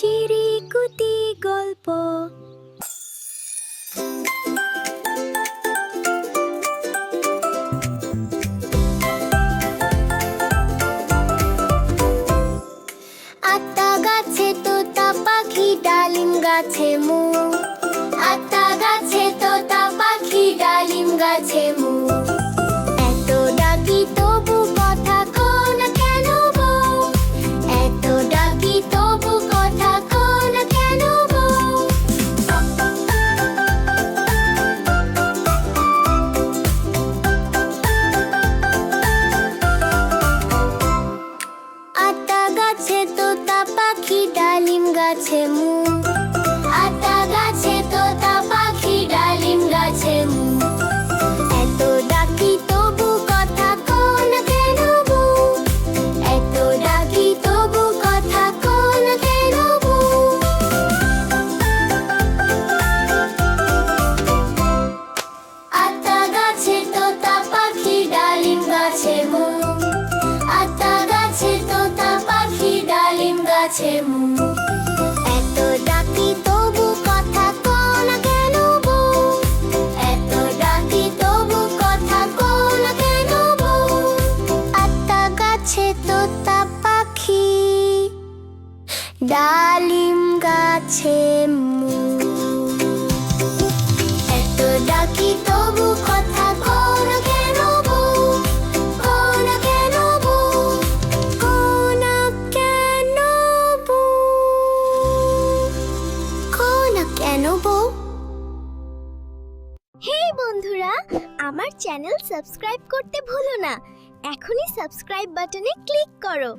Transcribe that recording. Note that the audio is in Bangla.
চিরিকুতি গল্প। আতা গাছে তোতা পাখি, ডালিম গাছে মু। আতা গাছে তোতা পাখি, ডালিম গাছে মু। এত ডাকি তবু কথা কও না কেন বউ? এত ডাকি তবু কথা কও না কেন বউ? আতা গাছে তোতা পাখি, ডালিম গাছে মু। আতা গাছে তোতা পাখি, ডালিম গাছে মু। এত ডাকি তবু কথা কও না কেন বউ? এত ডাকি তবু কথা কও না কেন বউ? আতা গাছে তোতা পাখি, ডালিম গাছে মু। আতা গাছে তোতা পাখি, ডালিম গাছে মু। এত ডাকি তবু কথা কও না কেন বউ? এত ডাকি তবু কথা কও না কেন বউ? আতা গাছে তোতা পাখি, ডালিম গাছে মু। এত ডাকি তবু কথা কও না কেন বউ? কও না কেন বউ? কও না কেন বউ? কও না কেন বউ? হেই বন্ধুরা, আমার চ্যানেল সাবস্ক্রাইব করতে ভুলো না। এখনই সাবস্ক্রাইব বাটনে ক্লিক করো।